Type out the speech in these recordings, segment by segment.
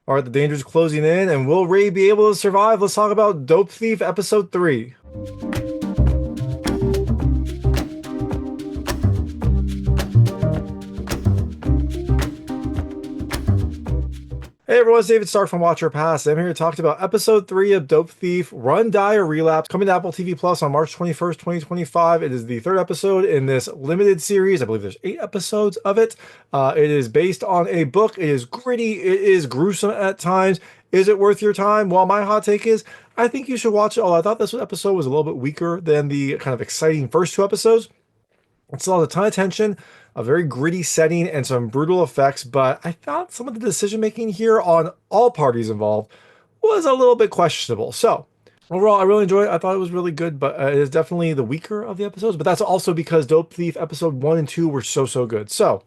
All right, the danger's closing in, and will Ray be able to survive? Let's talk about Dope Thief Episode 3. Hey everyone, it's David Stark from Watcher Pass. I'm here to talk about episode 3 of Dope Thief, Run, Die, or Relapse, coming to Apple TV Plus on March 21st, 2025. It is the third episode in this limited series. I believe there's 8 episodes of it. It is based on a book. It is gritty. It is gruesome at times. Is it worth your time? Well, my hot take is I think you should watch it. Although I thought this episode was a little bit weaker than the kind of exciting first 2 episodes. It still has a ton of tension, a very gritty setting, and some brutal effects, but I thought some of the decision making here on all parties involved was a little bit questionable. So, overall, I really enjoyed it. I thought it was really good, but it is definitely the weaker of the episodes, but that's also because Dope Thief episode 1 and 2 were so good. So,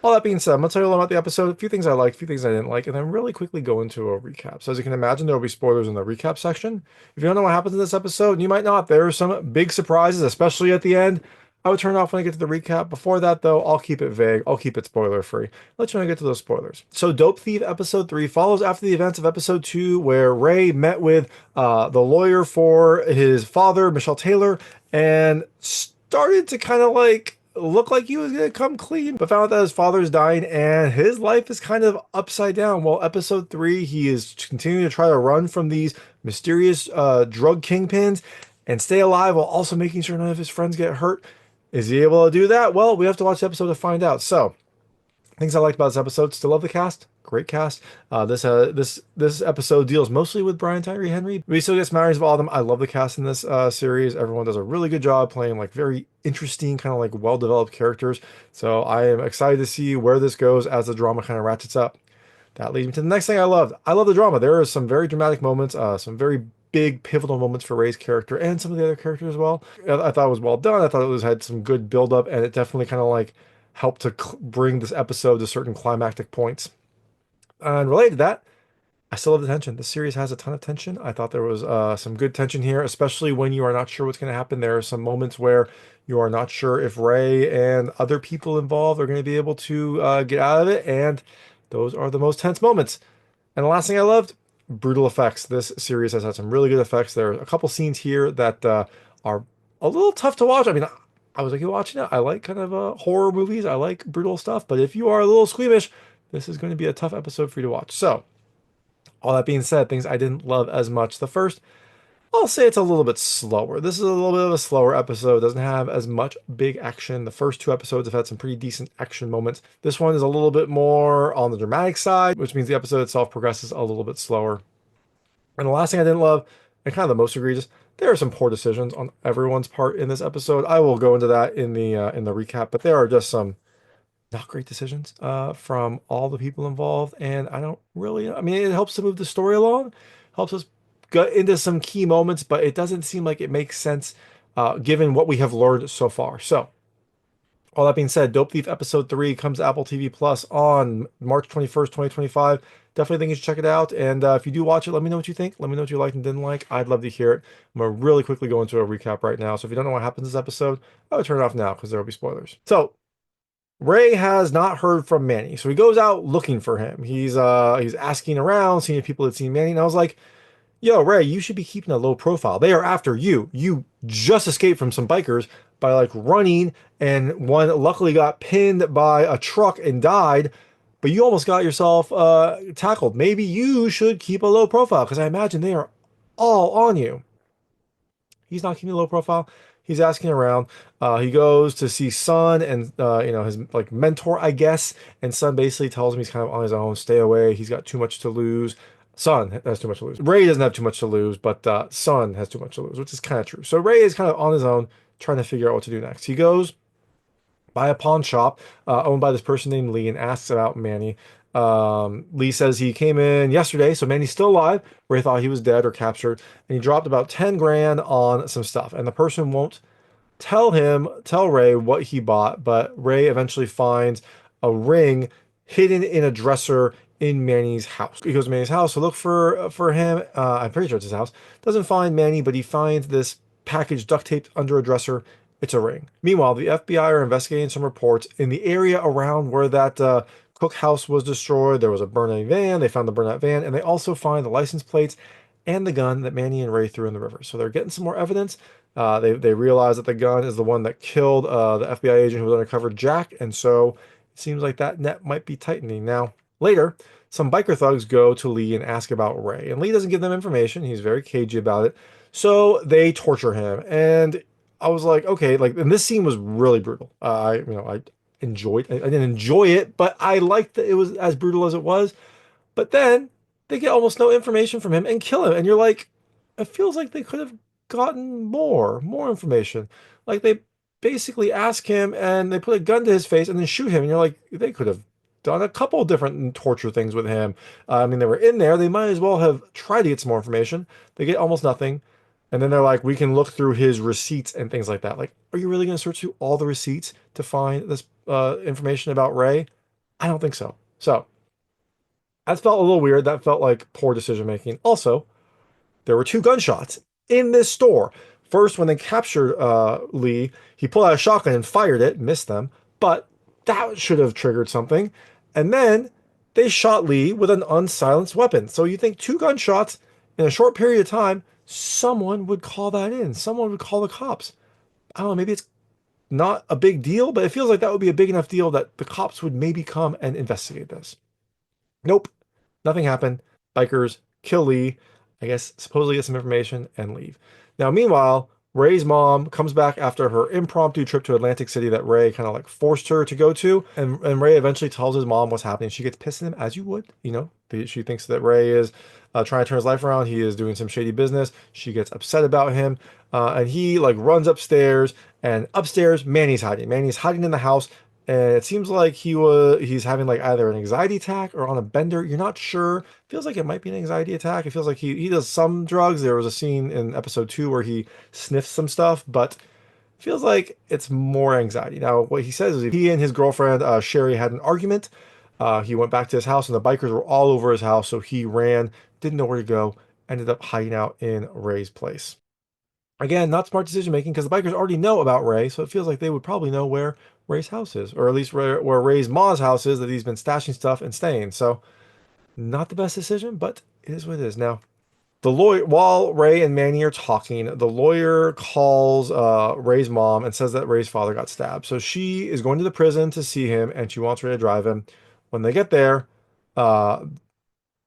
all that being said, I'm going to tell you a lot about the episode, a few things I liked, a few things I didn't like, and then really quickly go into a recap. So as you can imagine, there will be spoilers in the recap section. If you don't know what happens in this episode, and you might not, there are some big surprises, especially at the end. I would turn it off when I get to the recap. Before that, though, I'll keep it vague. I'll keep it spoiler-free. Let you know when I get to those spoilers. So Dope Thief Episode 3 follows after the events of Episode 2, where Ray met with the lawyer for his father, Michelle Taylor, and started to kind of like look like he was going to come clean, but found out that his father's dying and his life is kind of upside down. Well, Episode 3, he is continuing to try to run from these mysterious drug kingpins and stay alive while also making sure none of his friends get hurt. Is he able to do that? Well, we have to watch the episode to find out. So, things I liked about this episode: still love the cast, great cast. This episode deals mostly with Brian Tyree Henry. We still get Marin of all of them. I love the cast in this series. Everyone does a really good job playing like very interesting, kind of like well-developed characters. So I am excited to see where this goes as the drama kind of ratchets up. That leads me to the next thing I loved. I love the drama. There are some very dramatic moments, some very big pivotal moments for Ray's character and some of the other characters as well. I thought it was well done. I thought had some good build up, and it definitely kind of like helped to bring this episode to certain climactic points. And related to that, I still have the tension. The series has a ton of tension. I thought there was some good tension here, especially when you are not sure what's going to happen. There are some moments where you are not sure if Ray and other people involved are going to be able to get out of it, and those are the most tense moments. And the last thing I loved, brutal effects. This series has had some really good effects. There are a couple scenes here that are a little tough to watch. I mean, I was like, you watching it. I like kind of horror movies. I like brutal stuff. But if you are a little squeamish, this is going to be a tough episode for you to watch. So, all that being said, things I didn't love as much. The first, I'll say it's a little bit slower. This is a little bit of a slower episode. It doesn't have as much big action. The first 2 episodes have had some pretty decent action moments. This one is a little bit more on the dramatic side, which means the episode itself progresses a little bit slower. And the last thing I didn't love, and kind of the most egregious, there are some poor decisions on everyone's part in this episode. I will go into that in the recap, but there are just some not great decisions from all the people involved, and I don't really. I mean, it helps to move the story along, helps us get into some key moments, but it doesn't seem like it makes sense given what we have learned so far. So, all that being said, Dope Thief Episode 3 comes to Apple TV Plus on March 21st, 2025. Definitely think you should check it out. And if you do watch it, let me know what you think. Let me know what you liked and didn't like. I'd love to hear it. I'm going to really quickly go into a recap right now. So if you don't know what happens this episode, I would turn it off now because there will be spoilers. So Ray has not heard from Manny. So he goes out looking for him. He's asking around, seeing if people had seen Manny. And I was like, yo, Ray, you should be keeping a low profile. They are after you. You just escaped from some bikers by like running, and one luckily got pinned by a truck and died, but you almost got yourself tackled. Maybe you should keep a low profile because I imagine they are all on you. He's not keeping a low profile. He's asking around. He goes to see Sun and his like mentor, I guess. And Sun basically tells him he's kind of on his own. Stay away. He's got too much to lose. Sun has too much to lose. Ray doesn't have too much to lose, but Sun has too much to lose, which is kind of true. So Ray is kind of on his own, trying to figure out what to do next. He goes by a pawn shop owned by this person named Lee and asks about Manny. Lee says he came in yesterday, so Manny's still alive. Ray thought he was dead or captured, and he dropped about 10 grand on some stuff. And the person won't tell Ray what he bought, but Ray eventually finds a ring hidden in a dresser in Manny's house. He goes to Manny's house to look for him. I'm pretty sure it's his house. Doesn't find Manny, but he finds this package duct taped under a dresser. It's a ring. Meanwhile, the FBI are investigating some reports in the area around where that cookhouse was destroyed. There was a burning van. They found the burnout van, and they also find the license plates and the gun that Manny and Ray threw in the river. So they're getting some more evidence. They realize that the gun is the one that killed the FBI agent who was undercover, Jack, and so it seems like that net might be tightening. Now, later, some biker thugs go to Lee and ask about Ray, and Lee doesn't give them information. He's very cagey about it. So they torture him, and I was like, okay, like, and this scene was really brutal. I enjoyed. I didn't enjoy it, but I liked that it was as brutal as it was. But then they get almost no information from him and kill him. And you're like, it feels like they could have gotten more information. Like they basically ask him and they put a gun to his face and then shoot him. And you're like, they could have done a couple different torture things with him. I mean, they were in there. They might as well have tried to get some more information. They get almost nothing. And then they're like, we can look through his receipts and things like that. Like, are you really going to search through all the receipts to find this information about Ray? I don't think so. So that felt a little weird. That felt like poor decision making. Also, there were two gunshots in this store. First, when they captured Lee, he pulled out a shotgun and fired it, missed them, but that should have triggered something. And then they shot Lee with an unsilenced weapon. So you think two gunshots in a short period of time, someone would call that in. Someone would call the cops. I don't know, maybe it's not a big deal, but it feels like that would be a big enough deal that the cops would maybe come and investigate this. Nope, nothing happened. Bikers kill Lee, I guess supposedly get some information and leave. Now, meanwhile, Ray's mom comes back after her impromptu trip to Atlantic City that Ray kind of like forced her to go to. And Ray eventually tells his mom what's happening. She gets pissed at him, as you would. She thinks that Ray is trying to turn his life around. He is doing some shady business. She gets upset about him. And he like runs upstairs, and upstairs, Manny's hiding. Manny's hiding in the house. And it seems like he's having like either an anxiety attack or on a bender. You're not sure. Feels like it might be an anxiety attack. It feels like he does some drugs. There was a scene in episode 2 where he sniffs some stuff, but feels like it's more anxiety. Now, what he says is he and his girlfriend Sherry had an argument. He went back to his house and the bikers were all over his house, so he ran, didn't know where to go, ended up hiding out in Ray's place. Again, not smart decision making because the bikers already know about Ray, so it feels like they would probably know where Ray's house is, or at least where Ray's mom's house is that he's been stashing stuff and staying. So, not the best decision, but it is what it is. Now, the lawyer, while Ray and Manny are talking, the lawyer calls Ray's mom and says that Ray's father got stabbed. So she is going to the prison to see him, and she wants Ray to drive him. When they get there, uh,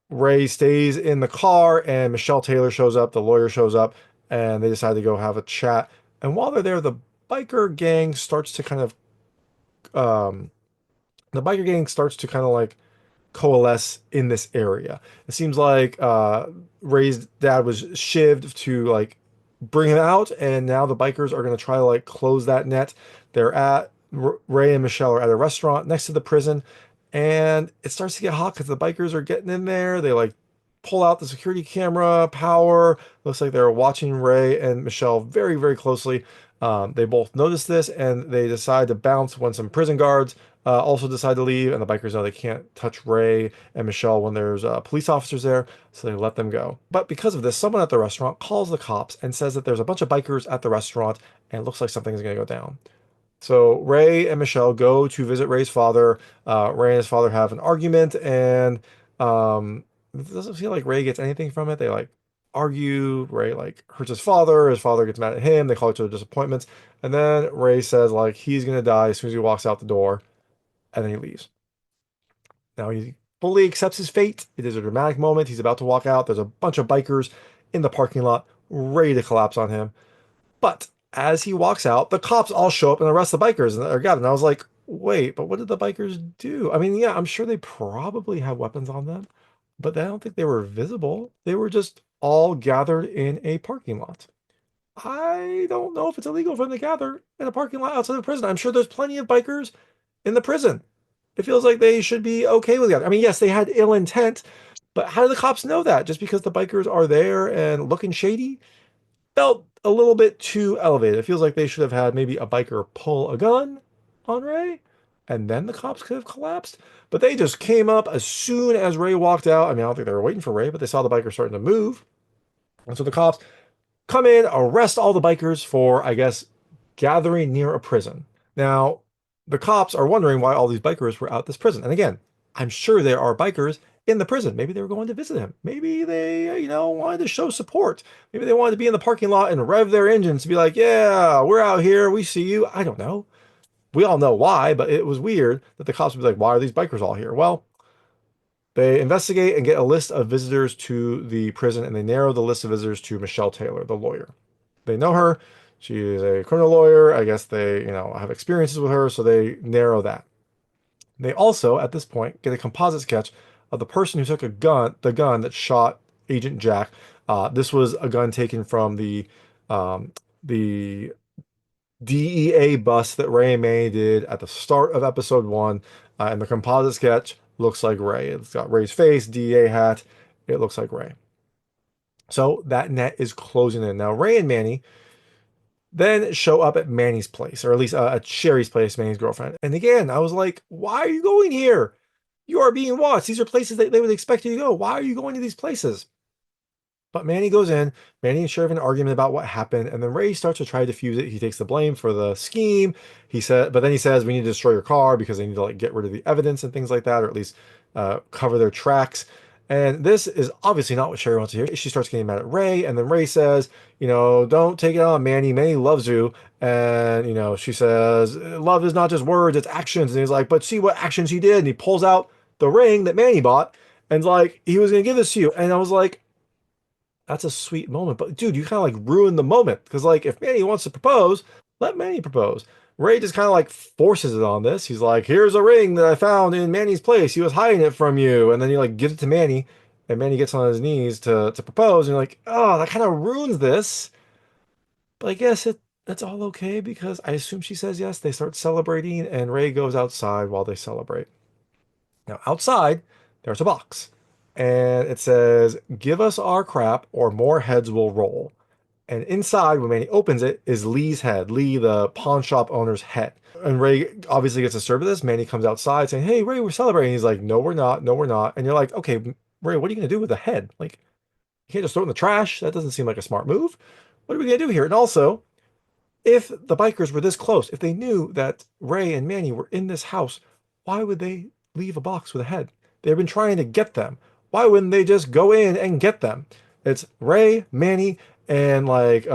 Ray stays in the car and Michelle Taylor shows up, the lawyer shows up, and they decide to go have a chat. And while they're there, biker gang starts to kind of um the biker gang starts to kind of like coalesce in this area. It seems like Ray's dad was shivved to like bring him out, and now the bikers are going to try to like close that net. They're at Ray and Michelle are at a restaurant next to the prison, and it starts to get hot because the bikers are getting in there. They like pull out the security camera power. Looks like they're watching Ray and Michelle very, very closely. They both notice this and they decide to bounce when some prison guards also decide to leave, and the bikers know they can't touch Ray and Michelle when there's police officers there, so they let them go. But because of this, someone at the restaurant calls the cops and says that there's a bunch of bikers at the restaurant and it looks like something is going to go down. So Ray and Michelle go to visit Ray's father. Ray and his father have an argument, and it doesn't feel like Ray gets anything from it. They like argue. Ray like hurts his father. His father gets mad at him. They call each other disappointments. And then Ray says like he's gonna die as soon as he walks out the door, and then he leaves. Now he fully accepts his fate. It is a dramatic moment. He's about to walk out. There's a bunch of bikers in the parking lot ready to collapse on him. But as he walks out, the cops all show up and arrest the bikers and are got him. And I was like, wait, but what did the bikers do? I mean, yeah, I'm sure they probably have weapons on them, but I don't think they were visible. They were just all gathered in a parking lot. I don't know if it's illegal for them to gather in a parking lot outside of prison. I'm sure there's plenty of bikers in the prison. It feels like they should be okay with that. I mean, yes, they had ill intent, but how do the cops know that? Just because the bikers are there and looking shady? Felt a little bit too elevated. It feels like they should have had maybe a biker pull a gun on Ray, and then the cops could have collapsed. But they just came up as soon as Ray walked out. I mean, I don't think they were waiting for Ray, but they saw the biker starting to move. And so the cops come in, arrest all the bikers for, I guess, gathering near a prison. Now, the cops are wondering why all these bikers were out this prison. And again, I'm sure there are bikers in the prison. Maybe they were going to visit him. Maybe they, wanted to show support. Maybe they wanted to be in the parking lot and rev their engines to be like, yeah, we're out here. We see you. I don't know. We all know why, but it was weird that the cops would be like, why are these bikers all here? Well, they investigate and get a list of visitors to the prison, and they narrow the list of visitors to Michelle Taylor, the lawyer. They know her. She is a criminal lawyer. I guess they, have experiences with her, so they narrow that. They also, at this point, get a composite sketch of the person who took the gun that shot Agent Jack. This was a gun taken from the DEA bust that Ray and May did at the start of episode one. And the composite sketch looks like Ray. It's got Ray's face, DEA hat. It looks like Ray. So that net is closing in. Now, Ray and Manny then show up at Manny's place, or at least at Sherry's place, Manny's girlfriend. And again, I was like, why are you going here? You are being watched. These are places that they would expect you to go. Why are you going to these places? But Manny goes in. Manny and Sherry have an argument about what happened, and then Ray starts to try to defuse it. He takes the blame for the scheme. But then he says, we need to destroy your car because they need to like get rid of the evidence and things like that, or at least cover their tracks. And this is obviously not what Sherry wants to hear. She starts getting mad at Ray, and then Ray says, don't take it on Manny. Manny loves you. And, she says, love is not just words, it's actions. And he's like, but see what actions he did. And he pulls out the ring that Manny bought and like, he was going to give this to you. And I was like, that's a sweet moment. But dude, you kind of like ruined the moment. Because like, if Manny wants to propose, let Manny propose. Ray just kind of like forces it on this. He's like, here's a ring that I found in Manny's place. He was hiding it from you. And then he like gives it to Manny. And Manny gets on his knees to propose. And you're like, oh, that kind of ruins this. But I guess that's all okay because I assume she says yes. They start celebrating and Ray goes outside while they celebrate. Now, outside, there's a box. And it says, give us our crap or more heads will roll. And inside, when Manny opens it, is Lee's head. Lee, the pawn shop owner's head. And Ray obviously gets disturbed with this. Manny comes outside saying, hey, Ray, we're celebrating. He's like, no, we're not. No, we're not. And you're like, okay, Ray, what are you going to do with the head? Like, you can't just throw it in the trash. That doesn't seem like a smart move. What are we going to do here? And also, if the bikers were this close, if they knew that Ray and Manny were in this house, why would they leave a box with a head? They've been trying to get them. Why wouldn't they just go in and get them? It's Ray, Manny, and like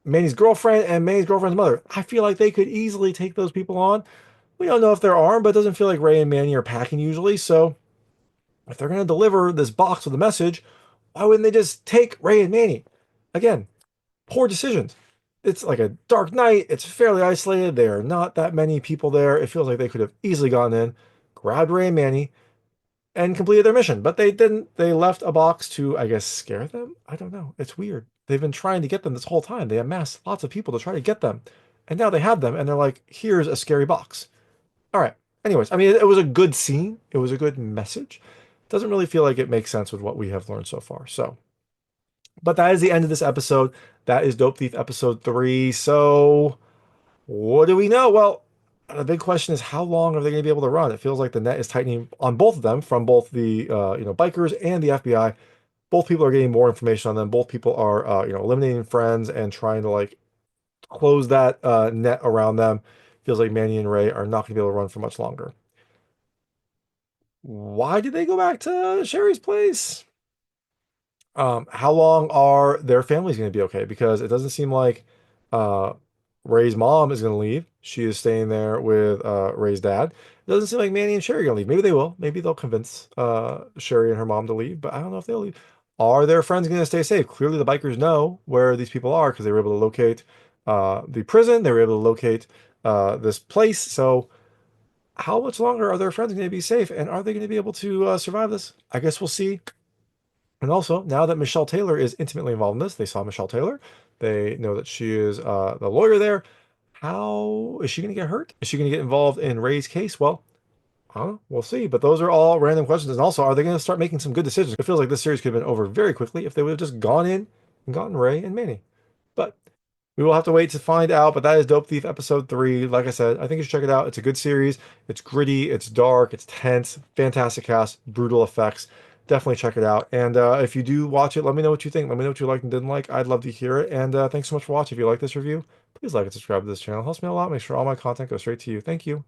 Manny's girlfriend and Manny's girlfriend's mother. I feel like they could easily take those people on. We don't know if they're armed, but it doesn't feel like Ray and Manny are packing usually. So if they're going to deliver this box with a message, why wouldn't they just take Ray and Manny? Again, poor decisions. It's like a dark night. It's fairly isolated. There are not that many people there. It feels like they could have easily gone in, grabbed Ray and Manny, and completed their mission. But they didn't. They left a box to, I guess, scare them? I don't know. It's weird. They've been trying to get them this whole time. They amassed lots of people to try to get them. And now they have them, and they're like, here's a scary box. All right. Anyways, I mean, it was a good scene. It was a good message. Doesn't really feel like it makes sense with what we have learned so far. So, but that is the end of this episode. That is Dope Thief episode 3. So, what do we know? Well, the big question is how long are they going to be able to run? It feels like the net is tightening on both of them from both the bikers and the FBI. Both people are getting more information on them. Both people are eliminating friends and trying to like close that net around them. Feels like Manny and Ray are not going to be able to run for much longer. Why did they go back to Sherry's place? How long are their families going to be okay? Because it doesn't seem like uh, Ray's mom is going to leave. She is staying there with Ray's dad. It doesn't seem like Manny and Sherry are going to leave. Maybe they will. Maybe they'll convince Sherry and her mom to leave, but I don't know if they'll leave. Are their friends going to stay safe? Clearly, the bikers know where these people are because they were able to locate the prison. They were able to locate this place. So, how much longer are their friends going to be safe? And are they going to be able to survive this? I guess we'll see. And also, now that Michelle Taylor is intimately involved in this, they saw Michelle Taylor. They know that she is the lawyer there. How is she going to get hurt? Is she going to get involved in Ray's case? Well, I don't know. We'll see. But those are all random questions. And also, are they going to start making some good decisions? It feels like this series could have been over very quickly if they would have just gone in and gotten Ray and Manny. But we will have to wait to find out. But that is Dope Thief episode 3. Like I said, I think you should check it out. It's a good series. It's gritty. It's dark. It's tense. Fantastic cast. Brutal effects. Definitely check it out. And if you do watch it, let me know what you think. Let me know what you liked and didn't like. I'd love to hear it. And thanks so much for watching. If you like this review, please like and subscribe to this channel. It helps me a lot. Make sure all my content goes straight to you. Thank you.